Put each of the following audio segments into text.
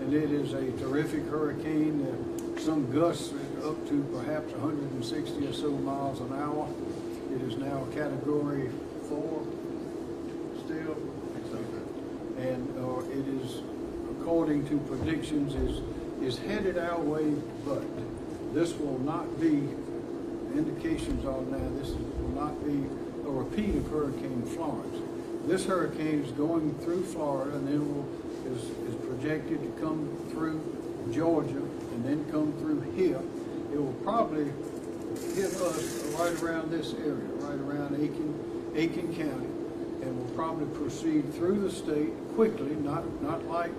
and it is a terrific hurricane. Some gusts up to perhaps 160 or so miles an hour. It is now a Category 4 still, and it is, according to predictions, is headed our way, but this will not be, indications are now, this will not be a repeat of Hurricane Florence. This hurricane is going through Florida and then is projected to come through Georgia and then come through here. It will probably hit us right around this area, right around Aiken County, and will probably proceed through the state quickly, not like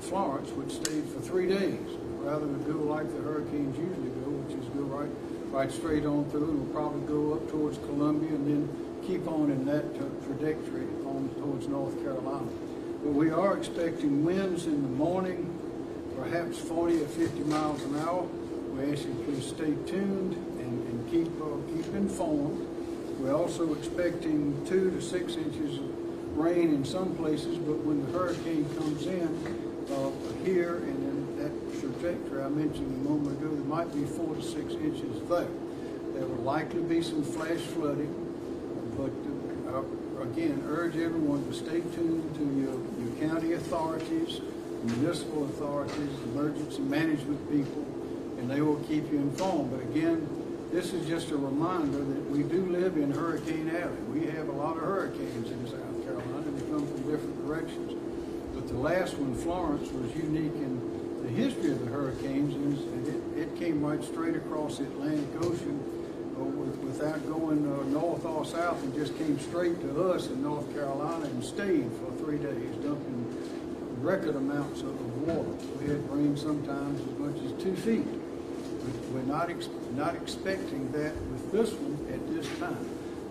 Florence, which stayed for 3 days. Rather than go like the hurricanes usually go, which is go right straight on through, and will probably go up towards Columbia and then keep on in that trajectory on towards North Carolina. But we are expecting winds in the morning, perhaps 40 or 50 miles an hour. We ask you please stay tuned and keep informed. We're also expecting 2 to 6 inches of rain in some places, but when the hurricane comes in here and in that trajectory I mentioned a moment ago, there might be 4 to 6 inches there. There will likely be some flash flooding, but again, urge everyone to stay tuned to your county authorities, municipal authorities, emergency management people, and they will keep you informed. But again, this is just a reminder that we do live in Hurricane Alley. We have a lot of hurricanes in South Carolina, and they come from different directions. But the last one, Florence, was unique in the history of the hurricanes, and it came right straight across the Atlantic Ocean without going north or south, and just came straight to us in North Carolina and stayed for 3 days, dumping record amounts of water. We had rain sometimes as much as 2 feet. We're not expecting that with this one at this time.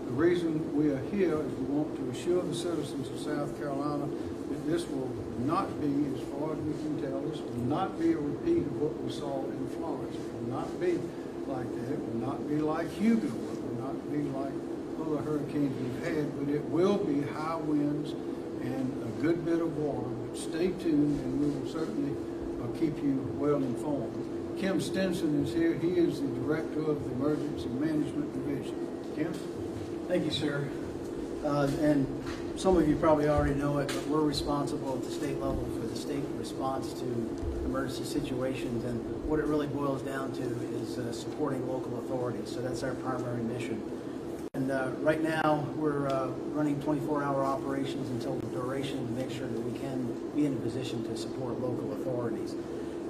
The reason we are here is we want to assure the citizens of South Carolina that this will not be, as far as we can tell, this will not be a repeat of what we saw in Florence. It will not be like that. It will not be like Hugo. It will not be like other hurricanes we've had, but it will be high winds and a good bit of water. But stay tuned, and we will certainly keep you well informed. Kim Stinson is here. He is the Director of the Emergency Management Division. Kim? Thank you, sir. And some of you probably already know it, but we're responsible at the state level for the state response to emergency situations, and what it really boils down to is supporting local authorities. So that's our primary mission. And right now, we're running 24-hour operations until the duration to make sure that we can be in a position to support local authorities.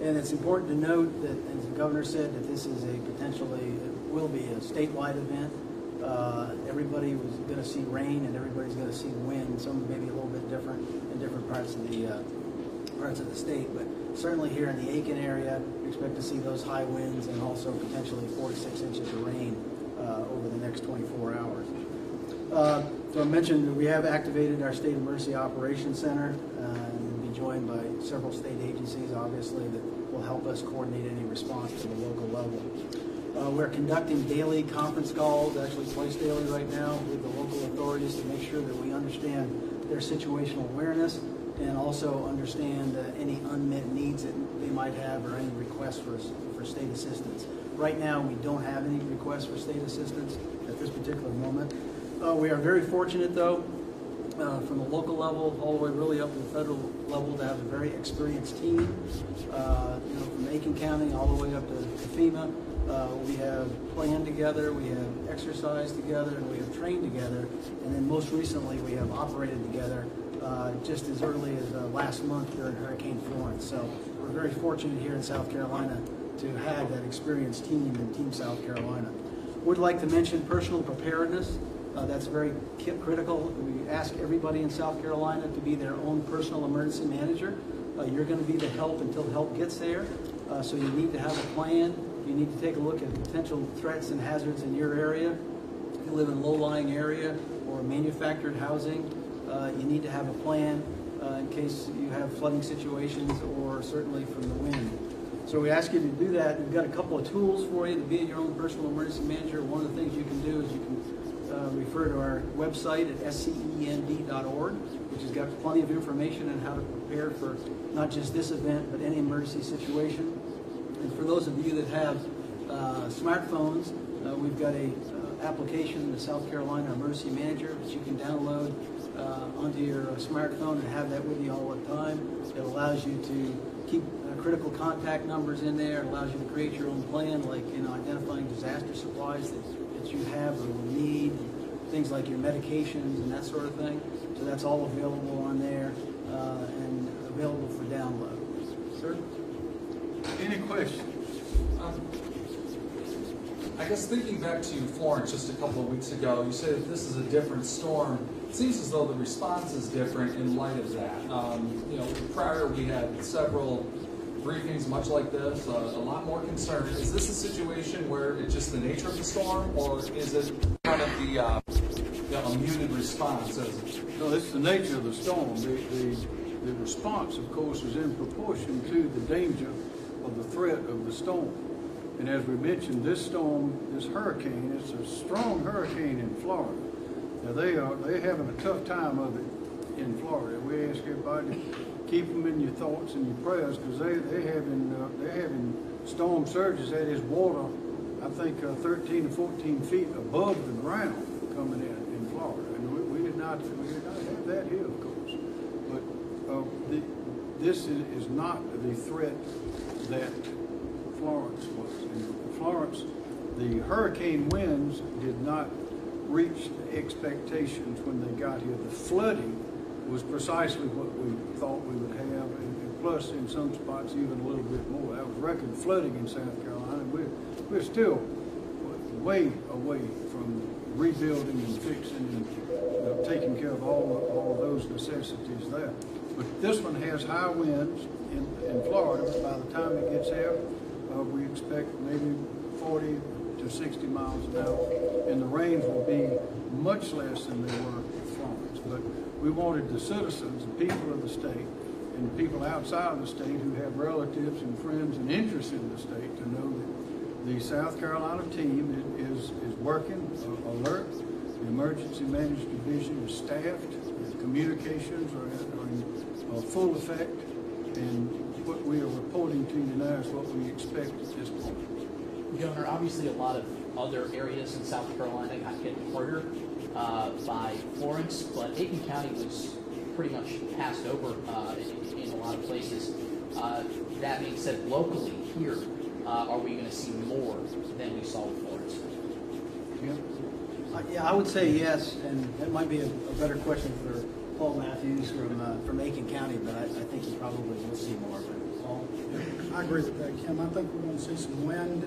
And it's important to note that, as the governor said, that this is a potentially, it will be a statewide event. Everybody was going to see rain and everybody's going to see wind. Some maybe a little bit different in different parts of the state, but certainly here in the Aiken area, we expect to see those high winds and also potentially 4 to 6 inches of rain over the next 24 hours. So I mentioned that we have activated our State Emergency Operations Center, and we'll be joined by several state agencies, obviously, that will help us coordinate any response to the local level. We're conducting daily conference calls, actually twice daily right now, with the local authorities to make sure that we understand their situational awareness and also understand any unmet needs that they might have or any requests for state assistance. Right now, we don't have any requests for state assistance at this particular moment. We are very fortunate, though, from the local level all the way really up to the federal level, to have a very experienced team, from Aiken County all the way up to FEMA. We have planned together, we have exercised together, and we have trained together, and then most recently we have operated together just as early as last month during Hurricane Florence. So we're very fortunate here in South Carolina to have that experienced team in Team South Carolina. Would like to mention personal preparedness. That's very critical. We ask everybody in South Carolina to be their own personal emergency manager. You're going to be the help until help gets there. So you need to have a plan. You need to take a look at potential threats and hazards in your area. If you live in a low-lying area or manufactured housing, you need to have a plan in case you have flooding situations or certainly from the wind. So we ask you to do that. We've got a couple of tools for you to be your own personal emergency manager. One of the things you can do is you can refer to our website at scend.org. which has got plenty of information on how to prepare for not just this event, but any emergency situation. And for those of you that have smartphones, we've got a application, the South Carolina Emergency Manager, that you can download onto your smartphone and have that with you all the time. It allows you to keep critical contact numbers in there. It allows you to create your own plan, like identifying disaster supplies that you have or will need, things like your medications and that sort of thing. So that's all available on there and available for download. Sir? Any questions? I guess thinking back to Florence just a couple of weeks ago, you say that this is a different storm. It seems as though the response is different in light of that. Prior we had several briefings much like this, a lot more concern. Is this a situation where it's just the nature of the storm, or is it kind of a muted response? No, it's the nature of the storm. The response, of course, is in proportion to the danger of the threat of the storm. And as we mentioned, this storm, this hurricane, it's a strong hurricane in Florida. Now they're having a tough time of it in Florida. We ask everybody to keep them in your thoughts and your prayers, because they're having storm surges that is water, I think 13 to 14 feet above the ground coming in Florida. And we did not have that here, of course. But this is not the threat that Florence was. In Florence, the hurricane winds did not reach the expectations when they got here. The flooding was precisely what we thought we would have, and plus in some spots even a little bit more. That was record flooding in South Carolina. We're still way away from rebuilding and fixing and taking care of all of those necessities there. But this one has high winds in Florida. By the time it gets here, we expect maybe 40 to 60 miles an hour, and the rains will be much less than they were in Florence. But we wanted the citizens, the people of the state, and people outside of the state who have relatives and friends and interests in the state to know that the South Carolina team is working alert. The Emergency Management Division is staffed. The communications are in full effect, and what we are reporting to you now is what we expect at this point. Governor, obviously a lot of other areas in South Carolina got hit harder by Florence, but Aiken County was pretty much passed over in a lot of places. That being said, locally here, are we going to see more than we saw with Florence? Yeah, I would say yes, and that might be a better question for Paul Matthews from Aiken County, but I think you probably will see more of it. Paul? I agree with that, Kim. I think we're going to see some wind,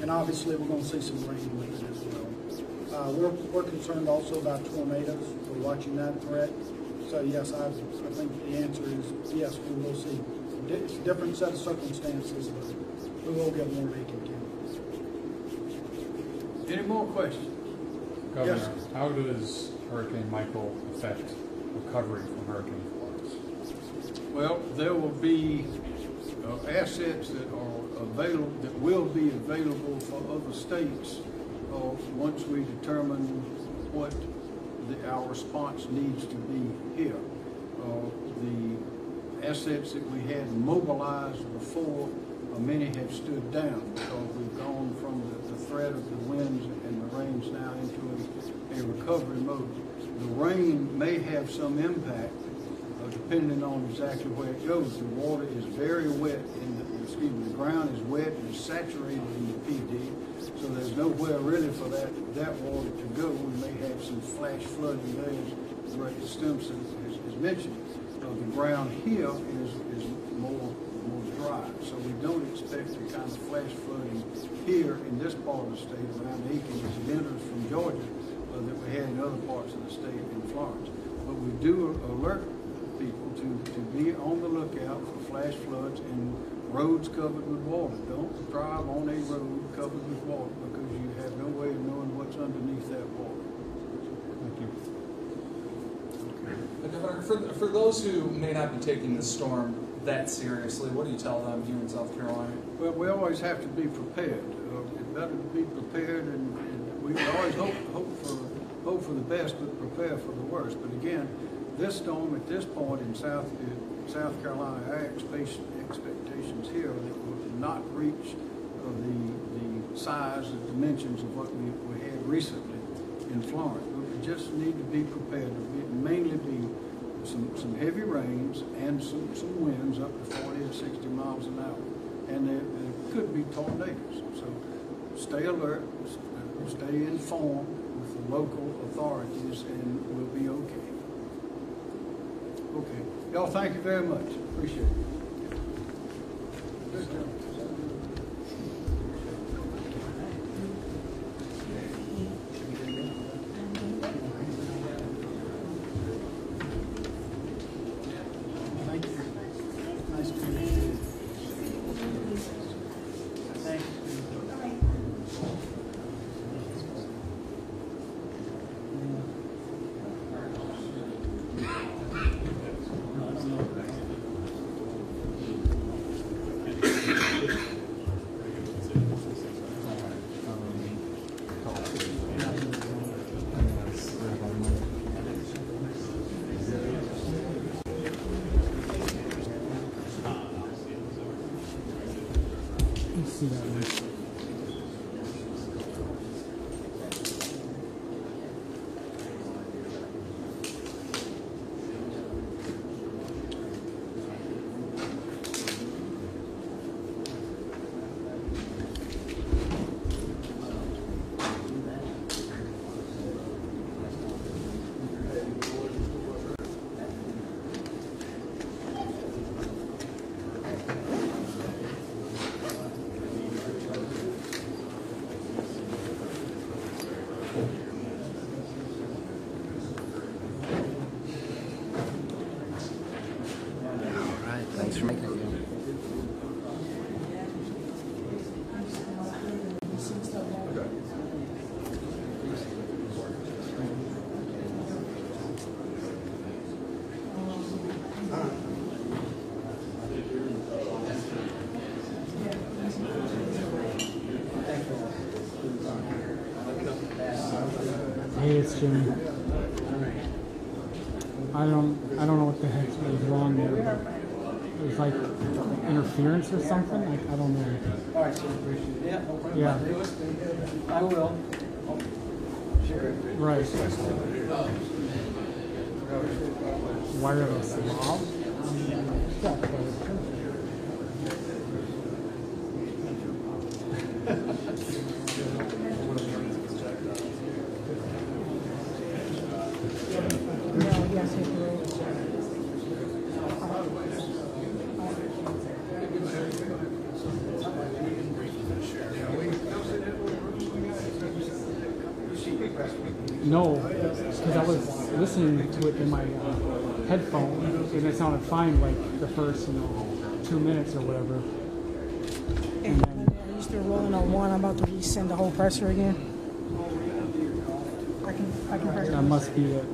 and obviously we're going to see some rain with it as well. We're concerned also about tornadoes. We're watching that threat. So yes, I think the answer is yes, we will see. It's a different set of circumstances, but we will get more in Aiken County. Any more questions? Governor, Yes. how does Hurricane Michael affect recovery from Hurricane Florence? Well, there will be assets that are available, that will be available for other states once we determine what our response needs to be here. The assets that we had mobilized before, many have stood down because we've gone from the threat of the winds and the rains now into a recovery mode. The rain may have some impact depending on exactly where it goes. The water is very wet, the ground is wet and saturated in the PD, so there's nowhere really for that water to go. We may have some flash flooding there, as Ray Stimson has mentioned. The ground here is more dry, so we don't expect the kind of flash flooding here in this part of the state around Aiken as it enters from Georgia that we had in other parts of the state in Florence. But we do alert people to be on the lookout for flash floods and roads covered with water. Don't drive on a road covered with water because you have no way of knowing what's underneath that water. Thank you. Governor, for those who may not be taking this storm that seriously, what do you tell them here in South Carolina? Well, we always have to be prepared. It's better to be prepared, and we always hope for the best, but prepare for the worst. But again, this storm at this point in South Carolina, our expectations here that will not reach the size and dimensions of what we had recently in Florence. We just need to be prepared. Mainly be some heavy rains and some winds up to 40 to 60 miles an hour. And there could be tornadoes. So stay alert, stay informed with the local authorities, and we'll be okay. Okay. Y'all, thank you very much. Appreciate it. Good job. Thank you. Nice to meet you. Thank you. See that one. Thanks for making it. Hey, it's Jimmy. I don't know what the heck was wrong there, but it was like interference or something. Like, I don't know. All right, so appreciate it. Yeah. I will. Right. Wireless. No, because I was listening to it in my headphone, and it sounded fine like the first, 2 minutes or whatever. And then, are you still rolling on one? I'm about to resend the whole presser again. I can press it. That must be it.